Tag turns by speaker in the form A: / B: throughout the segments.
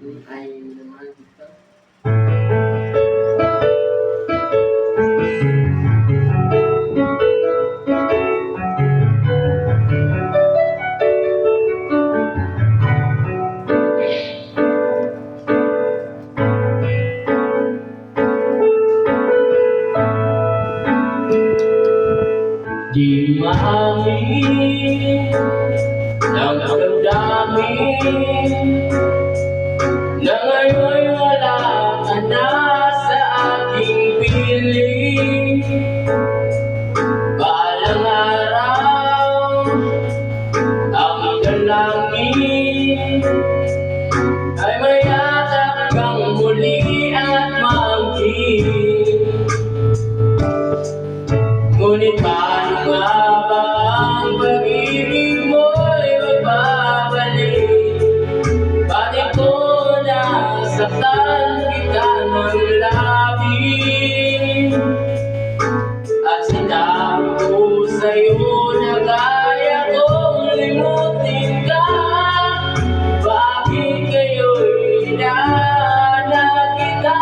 A: Ay naman ito. Di maamin ng damdamin na ngayon'y wala ka na sa aking piling. Balang araw ang dalangin ay mayakap kang muli at maangkin. Ngunit paano nga ba ang pag-ibig mo'y magbabalik? Bakit ko nasaktan kita ng labis? At sinabi ko sa'yo na kaya kong limutin ka. Bakit kayo'y hinahanap kita?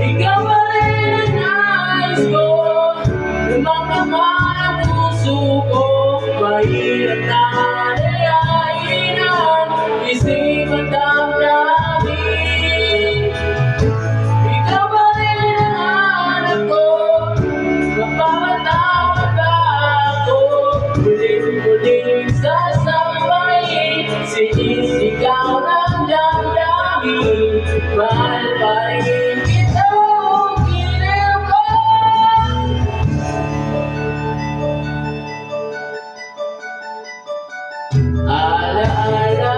A: Ikaw ba rin ang nais ko? Lumakama ang puso ko. Mahirap na dayain ang isip at damdamin. Ikaw ba rin ang hanap ko? Mapapatawad ba ako? Muling-muling sasabayin, sinisigaw ng damdamin. Mahal pa rin kita, giliw ko. Alaala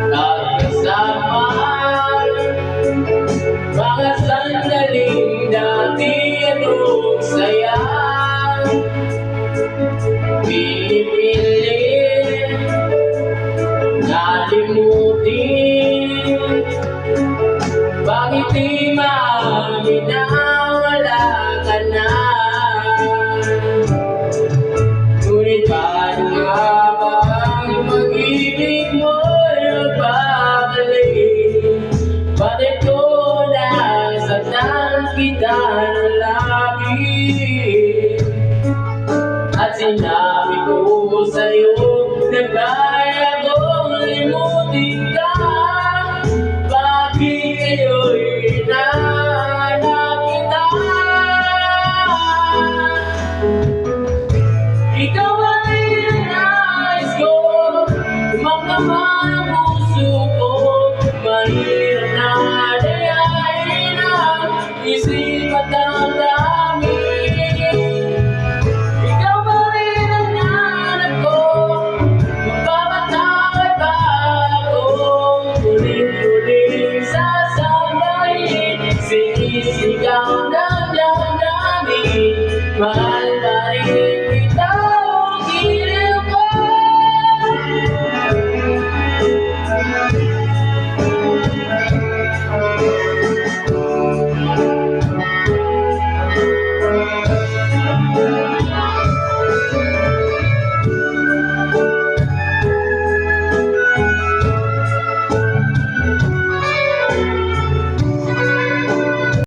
A: at kasama mga sandaling dati anong saya. Pinipilit nalimutin. Bakit di maamin na wala ka na? Ngunit paano nga ba ang pag-ibig mo'y magbabalik? Bakit ko nasaktan kita ng labis? At sinabi ko sa'yo na kaya kong limutin ka. Bakit kayo'y hinahanap kita? Ikaw ba rin ang nais ko? Lumakama ang puso ko. Mahirap na dayain ang isip at damdamin. Ikaw ba rin ang hanap ko? Mapapatawad ba ako? Muling-muling sasabayin, sinisigaw ng damdamin. Mahal pa rin